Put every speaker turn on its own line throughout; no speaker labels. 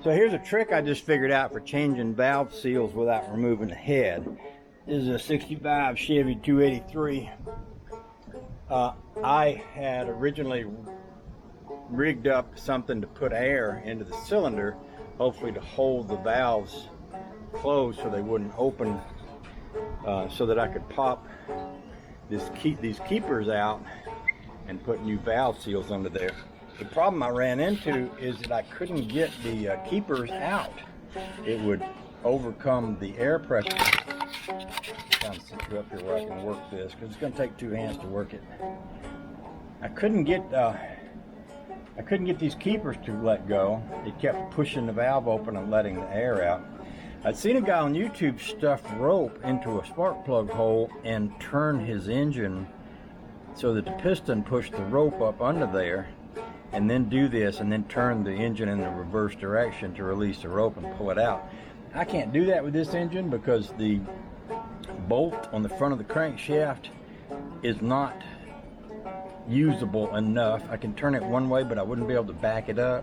So here's a trick I just figured out for changing valve seals without removing the head. This is a 65 Chevy 283. I had originally rigged up something to put air into the cylinder, hopefully to hold the valves closed so they wouldn't open, so that I could pop these keepers out and put new valve seals under there. The problem I ran into is that I couldn't get the keepers out. It would overcome the air pressure. Kind of sit you up here where I can work this, because it's going to take two hands to work it. I couldn't get these keepers to let go. It kept pushing the valve open and letting the air out. I'd seen a guy on YouTube stuff rope into a spark plug hole and turn his engine so that the piston pushed the rope up under there, and then do this and then turn the engine in the reverse direction to release the rope and pull it out. I can't do that with this engine because the bolt on the front of the crankshaft is not usable enough. I can turn it one way, but I wouldn't be able to back it up,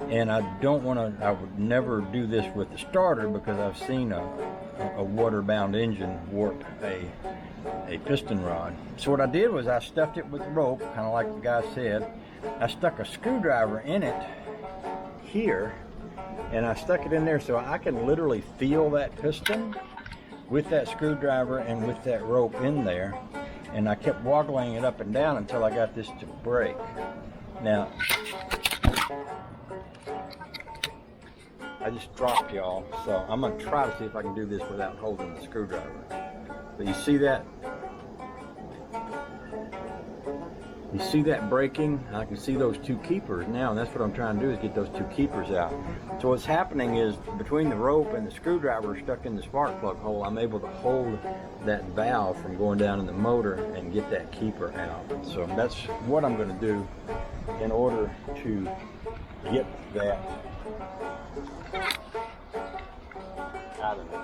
and I would never do this with the starter because I've seen a water-bound engine warp a piston rod. So what I did was I stuffed it with rope, kind of like the guy said. I stuck a screwdriver in it here, and I stuck it in there so I can literally feel that piston with that screwdriver and with that rope in there, and I kept waggling it up and down until I got this to break. Now, I just dropped y'all, so I'm going to try to see if I can do this without holding the screwdriver. But you see that? You see that breaking? I can see those two keepers now, and that's what I'm trying to do, is get those two keepers out. So what's happening is between the rope and the screwdriver stuck in the spark plug hole, I'm able to hold that valve from going down in the motor and get that keeper out. So that's what I'm going to do in order to get that out of it.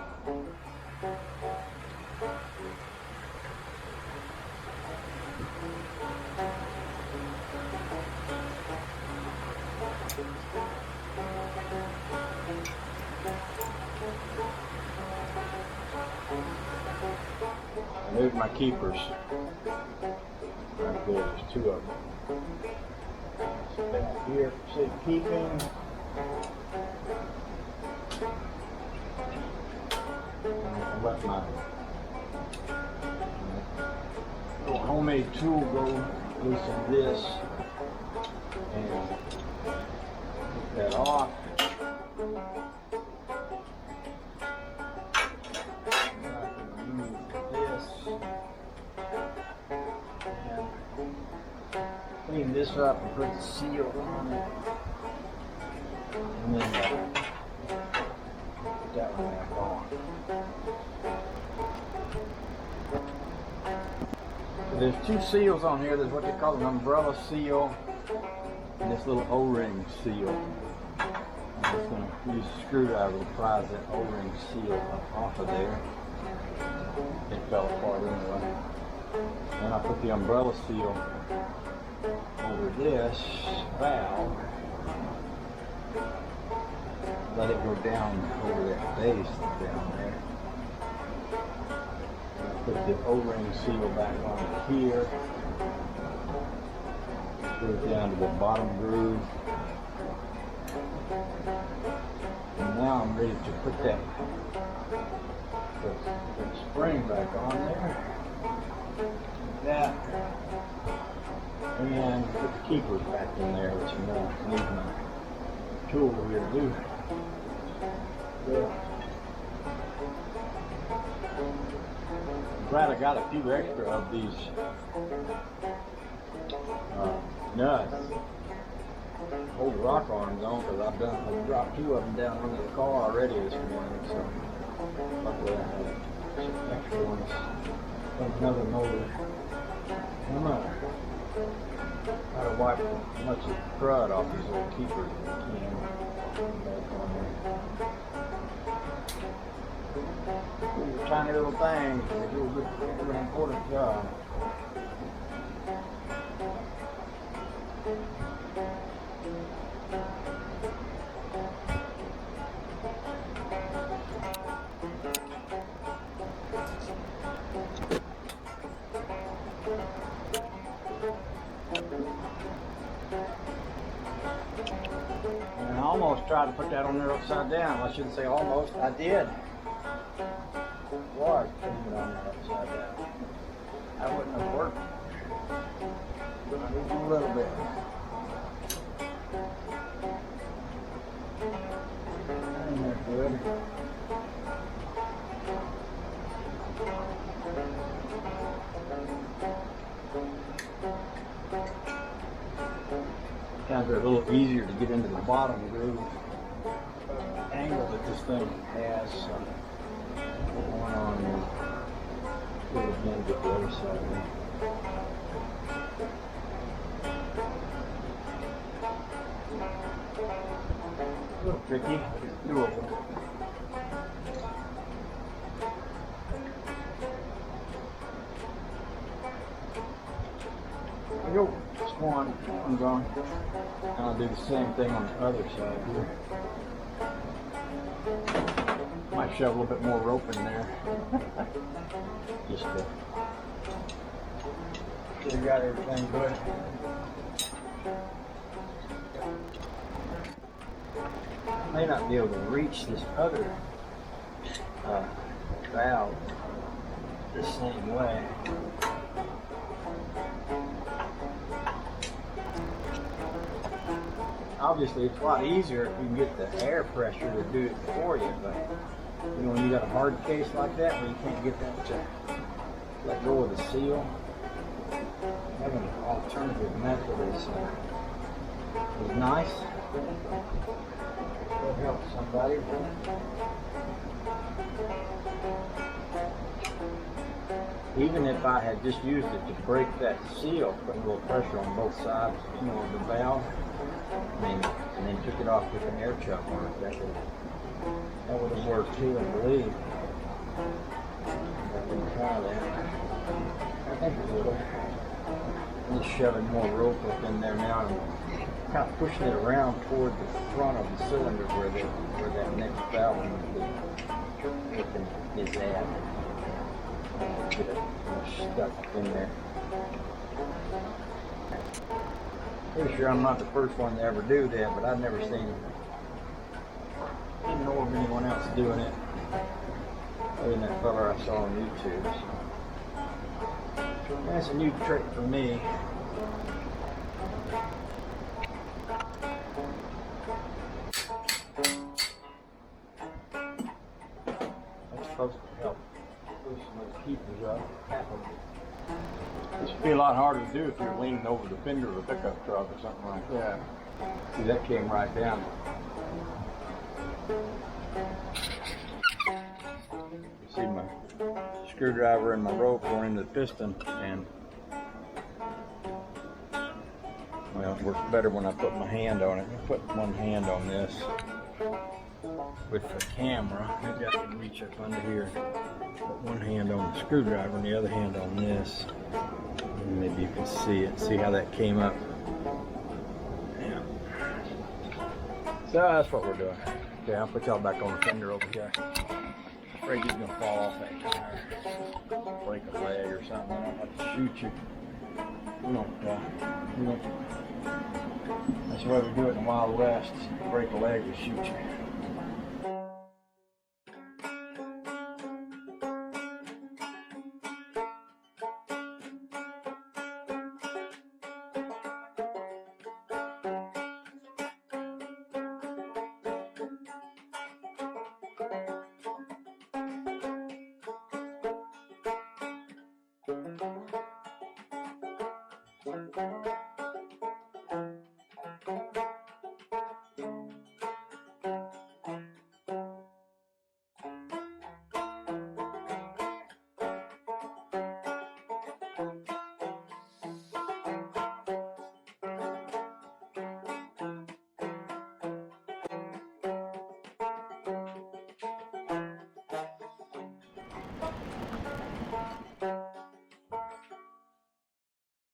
There's my keepers. Right there, there's two of them. Back here for safekeeping. And let my little homemade tool go loosen this and get that off. Clean this up and put the seal on it, and then put that one back on. So there's two seals on here. There's what they call an umbrella seal and this little O-ring seal. I'm just going to use a screwdriver to prise that O-ring seal up off of there. It fell apart anyway. Then I put the umbrella seal over this valve, let it go down over that base down there. Put the O-ring seal back on here, put it down to the bottom groove, and now I'm ready to put that spring back on there, like that. And put the keepers back in there, which I'm going to need my tool here to do. I'm glad I got a few extra of these nuts. Hold rock arms on, because I've dropped two of them down under the car already this morning. So luckily I have some extra ones from another motor. Try to wipe as much of the crud off these little keepers as I can. These tiny little things, they do a really important job. almost tried to put that on there upside down. I shouldn't say almost, I did. Was putting it on there upside down. That wouldn't have worked. But I need a little bit. And they're good. Sometimes they're a little easier to get into the bottom groove angle that this thing has. So put one on and do it again, get the other side in. A little tricky, but it's doable. There we go. Just one gone. And I'll do the same thing on the other side here. Might shove a little bit more rope in there. Just to so you got everything good. I may not be able to reach this other valve the same way. Obviously, it's a lot easier if you can get the air pressure to do it for you, but you know, when you got a hard case like that where you can't get that to let go of the seal, having an alternative method is nice. It'll help somebody. Even if I had just used it to break that seal, put a little pressure on both sides, you know, of the valve, and then took it off with an air chuck mark, that would have worked too, I believe. I can try that. I think it will. I'm just shoving more rope up in there now and kind of pushing it around toward the front of the cylinder where that next valve is at. Get it stuck in there. Pretty sure I'm not the first one to ever do that, but I've never didn't know of anyone else doing it other than that fella I saw on YouTube. So that's a new trick for me. That's supposed to help loosen those keepers up. This would be a lot harder to do if you're leaning over the fender of a pickup truck or something like that. See, that came right down. You see my screwdriver and my rope going into the piston, and well, it works better when I put my hand on it. I put one hand on this with the camera. Maybe I can reach up under here. Put one hand on the screwdriver and the other hand on this. And maybe you can see it. See how that came up. Yeah. So that's what we're doing. Okay, I'll put y'all back on the fender over here. Afraid he's gonna fall off that tire. Break a leg or something. I don't have to shoot you. We don't. That's the way we do it in the Wild West. Break a leg, we shoot you. Thank you.